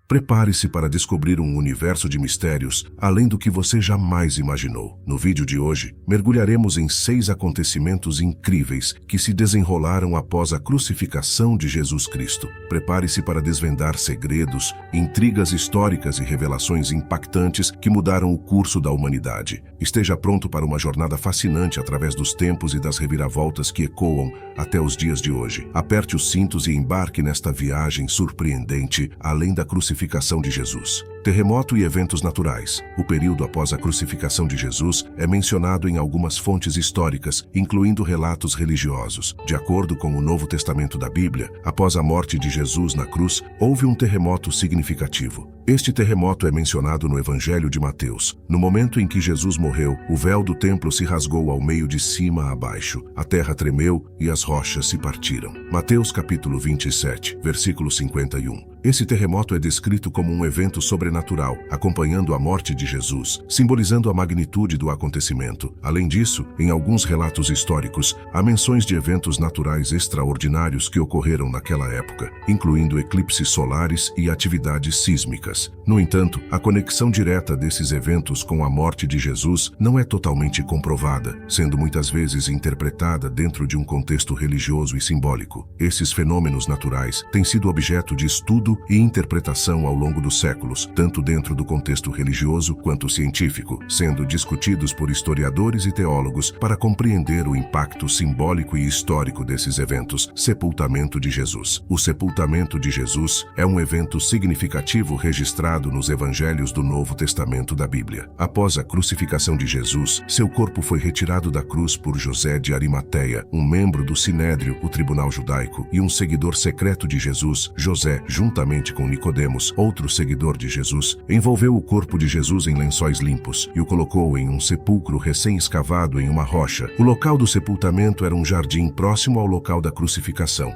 Prepare-se para descobrir um universo de mistérios além do que você jamais imaginou. No vídeo de hoje, mergulharemos em 6 acontecimentos incríveis que se desenrolaram após a crucificação de Jesus Cristo. Prepare-se para desvendar segredos, intrigas históricas e revelações impactantes que mudaram o curso da humanidade. Esteja pronto para uma jornada fascinante através dos tempos e das reviravoltas que ecoam até os dias de hoje. Aperte os cintos e embarque nesta viagem surpreendente além da crucificação de Jesus. Terremoto e eventos naturais. O período após a crucificação de Jesus é mencionado em algumas fontes históricas, incluindo relatos religiosos. De acordo com o Novo Testamento da Bíblia, após a morte de Jesus na cruz, houve um terremoto significativo. Este terremoto é mencionado no Evangelho de Mateus. No momento em que Jesus morreu, o véu do templo se rasgou ao meio de cima a baixo. A terra tremeu e as rochas se partiram. Mateus capítulo 27, versículo 51. Esse terremoto é descrito como um evento sobrenatural, acompanhando a morte de Jesus, simbolizando a magnitude do acontecimento. Além disso, em alguns relatos históricos, há menções de eventos naturais extraordinários que ocorreram naquela época, incluindo eclipses solares e atividades sísmicas. No entanto, a conexão direta desses eventos com a morte de Jesus não é totalmente comprovada, sendo muitas vezes interpretada dentro de um contexto religioso e simbólico. Esses fenômenos naturais têm sido objeto de estudo e interpretação ao longo dos séculos, tanto dentro do contexto religioso quanto científico, sendo discutidos por historiadores e teólogos para compreender o impacto simbólico e histórico desses eventos. Sepultamento de Jesus. O sepultamento de Jesus é um evento significativo registrado nos Evangelhos do Novo Testamento da Bíblia. Após a crucificação de Jesus, seu corpo foi retirado da cruz por José de Arimateia, um membro do Sinédrio, o tribunal judaico, e um seguidor secreto de Jesus. José, juntamente com Nicodemos, outro seguidor de Jesus, envolveu o corpo de Jesus em lençóis limpos e o colocou em um sepulcro recém-escavado em uma rocha. O local do sepultamento era um jardim próximo ao local da crucificação,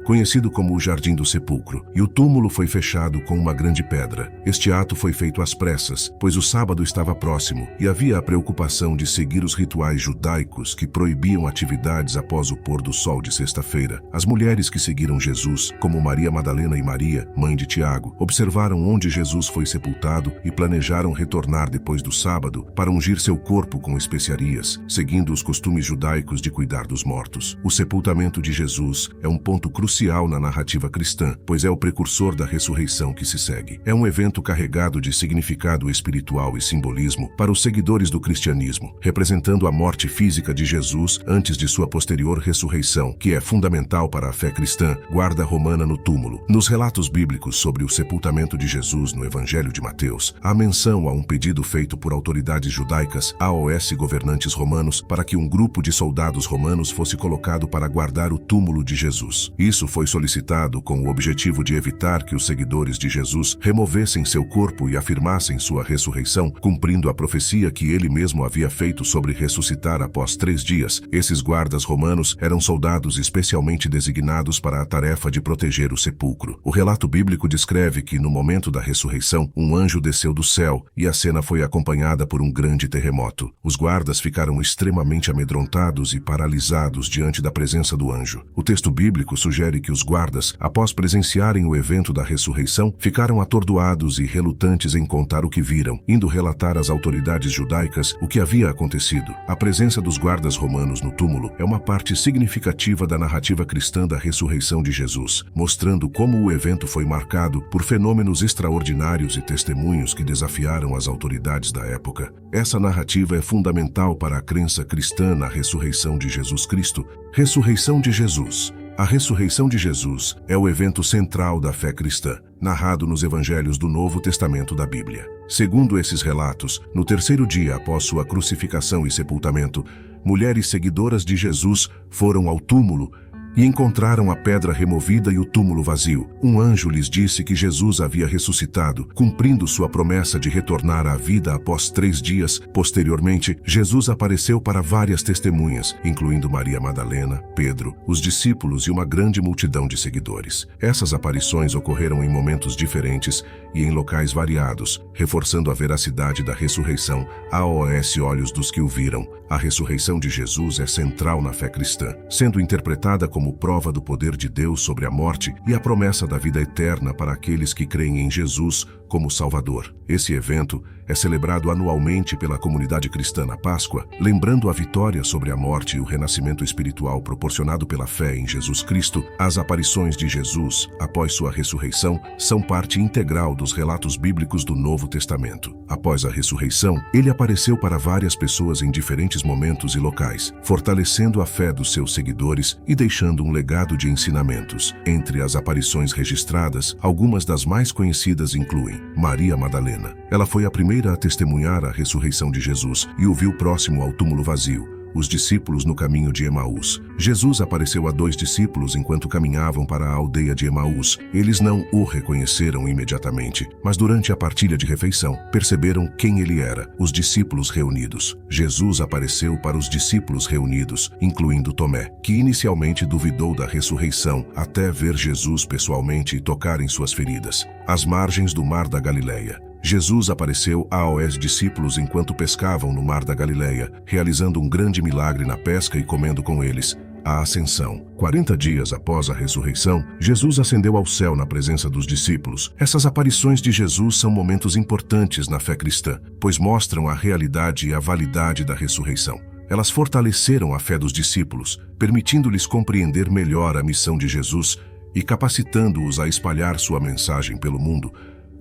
conhecido como o Jardim do Sepulcro, e o túmulo foi fechado com uma grande pedra. Este ato foi feito às pressas, pois o sábado estava próximo e havia a preocupação de seguir os rituais judaicos que proibiam atividades após o pôr do sol de sexta-feira. As mulheres que seguiram Jesus, como Maria Madalena e Maria, mãe de Tiago, observaram onde Jesus foi sepultado e planejaram retornar depois do sábado para ungir seu corpo com especiarias, seguindo os costumes judaicos de cuidar dos mortos. O sepultamento de Jesus é um ponto crucial na narrativa cristã, pois é o precursor da ressurreição que se segue. É um evento carregado de significado espiritual e simbolismo para os seguidores do cristianismo, representando a morte física de Jesus antes de sua posterior ressurreição, que é fundamental para a fé cristã, guarda romana no túmulo. Nos relatos bíblicos sobre o sepultamento de Jesus no Evangelho de Mateus, há menção a um pedido feito por autoridades judaicas, AOS governantes romanos, para que um grupo de soldados romanos fosse colocado para guardar o túmulo de Jesus. Isso foi solicitado com o objetivo de evitar que os seguidores de Jesus removessem seu corpo e afirmassem sua ressurreição, cumprindo a profecia que ele mesmo havia feito sobre ressuscitar após 3 dias. Esses guardas romanos eram soldados especialmente designados para a tarefa de proteger o sepulcro. O relato bíblico descreve que, no momento da ressurreição, um anjo desceu do céu e a cena foi acompanhada por um grande terremoto. Os guardas ficaram extremamente amedrontados e paralisados diante da presença do anjo. O texto bíblico sugere que os guardas, após presenciarem o evento da ressurreição, ficaram atordoados e relutantes em contar o que viram, indo relatar às autoridades judaicas o que havia acontecido. A presença dos guardas romanos no túmulo é uma parte significativa da narrativa cristã da ressurreição de Jesus, mostrando como o evento foi marcado por fenômenos extraordinários e testemunhos que desafiaram as autoridades da época. Essa narrativa é fundamental para a crença cristã na ressurreição de Jesus Cristo. Ressurreição de Jesus. A ressurreição de Jesus é o evento central da fé cristã, narrado nos Evangelhos do Novo Testamento da Bíblia. Segundo esses relatos, no 3º dia após sua crucificação e sepultamento, mulheres seguidoras de Jesus foram ao túmulo e encontraram a pedra removida e o túmulo vazio. Um anjo lhes disse que Jesus havia ressuscitado, cumprindo sua promessa de retornar à vida após 3 dias. Posteriormente, Jesus apareceu para várias testemunhas, incluindo Maria Madalena, Pedro, os discípulos e uma grande multidão de seguidores. Essas aparições ocorreram em momentos diferentes e em locais variados, reforçando a veracidade da ressurreição. AOS Olhos dos que o viram. A ressurreição de Jesus é central na fé cristã, sendo interpretada como prova do poder de Deus sobre a morte e a promessa da vida eterna para aqueles que creem em Jesus como Salvador. Esse evento é celebrado anualmente pela comunidade cristã na Páscoa, lembrando a vitória sobre a morte e o renascimento espiritual proporcionado pela fé em Jesus Cristo. As aparições de Jesus, após sua ressurreição, são parte integral dos relatos bíblicos do Novo Testamento. Após a ressurreição, ele apareceu para várias pessoas em diferentes momentos e locais, fortalecendo a fé dos seus seguidores e deixando um legado de ensinamentos. Entre as aparições registradas, algumas das mais conhecidas incluem Maria Madalena. Ela foi a primeira a testemunhar a ressurreição de Jesus e o viu próximo ao túmulo vazio. Os discípulos no caminho de Emaús. Jesus apareceu a 2 discípulos enquanto caminhavam para a aldeia de Emaús. Eles não o reconheceram imediatamente, mas durante a partilha de refeição, perceberam quem ele era, os discípulos reunidos. Jesus apareceu para os discípulos reunidos, incluindo Tomé, que inicialmente duvidou da ressurreição, até ver Jesus pessoalmente e tocar em suas feridas. Às margens do Mar da Galileia. Jesus apareceu aos discípulos enquanto pescavam no Mar da Galileia, realizando um grande milagre na pesca e comendo com eles. A Ascensão. 40 dias após a ressurreição, Jesus ascendeu ao céu na presença dos discípulos. Essas aparições de Jesus são momentos importantes na fé cristã, pois mostram a realidade e a validade da ressurreição. Elas fortaleceram a fé dos discípulos, permitindo-lhes compreender melhor a missão de Jesus e capacitando-os a espalhar sua mensagem pelo mundo.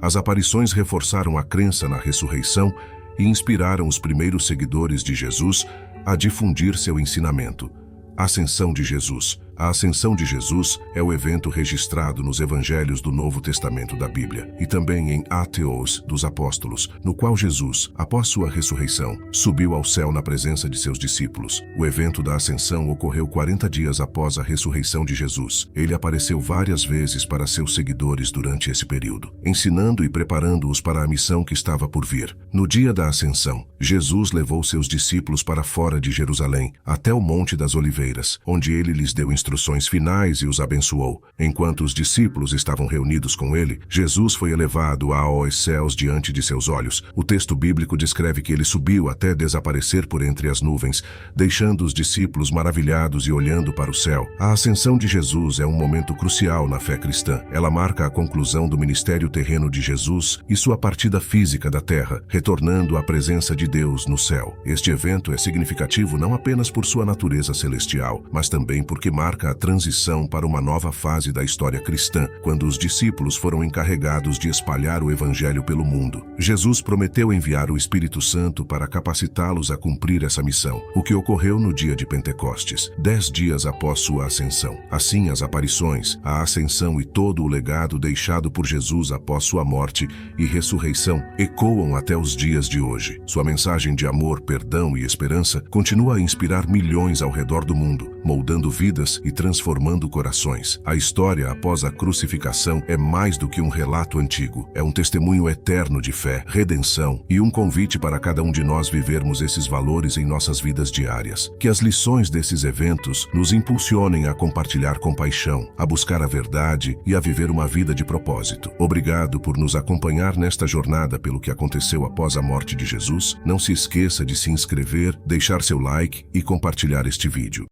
As aparições reforçaram a crença na ressurreição e inspiraram os primeiros seguidores de Jesus a difundir seu ensinamento. Ascensão de Jesus. A ascensão de Jesus é o evento registrado nos evangelhos do Novo Testamento da Bíblia e também em Atos dos Apóstolos, no qual Jesus, após sua ressurreição, subiu ao céu na presença de seus discípulos. O evento da ascensão ocorreu 40 dias após a ressurreição de Jesus. Ele apareceu várias vezes para seus seguidores durante esse período, ensinando e preparando-os para a missão que estava por vir. No dia da ascensão, Jesus levou seus discípulos para fora de Jerusalém, até o Monte das Oliveiras, onde ele lhes deu instruções finais e os abençoou. Enquanto os discípulos estavam reunidos com ele, Jesus foi elevado aos céus diante de seus olhos. O texto bíblico descreve que ele subiu até desaparecer por entre as nuvens, deixando os discípulos maravilhados e olhando para o céu. A ascensão de Jesus é um momento crucial na fé cristã. Ela marca a conclusão do ministério terreno de Jesus e sua partida física da terra, retornando à presença de Deus no céu. Este evento é significativo não apenas por sua natureza celestial, mas também porque marca a transição para uma nova fase da história cristã, quando os discípulos foram encarregados de espalhar o evangelho pelo mundo. Jesus prometeu enviar o Espírito Santo para capacitá-los a cumprir essa missão, o que ocorreu no dia de Pentecostes, 10 dias após sua ascensão. Assim, as aparições, a ascensão e todo o legado deixado por Jesus após sua morte e ressurreição ecoam até os dias de hoje. Sua mensagem de amor, perdão e esperança continua a inspirar milhões ao redor do mundo, moldando vidas e transformando corações. A história após a crucificação é mais do que um relato antigo. É um testemunho eterno de fé, redenção e um convite para cada um de nós vivermos esses valores em nossas vidas diárias. Que as lições desses eventos nos impulsionem a compartilhar compaixão, a buscar a verdade e a viver uma vida de propósito. Obrigado por nos acompanhar nesta jornada pelo que aconteceu após a morte de Jesus. Não se esqueça de se inscrever, deixar seu like e compartilhar este vídeo.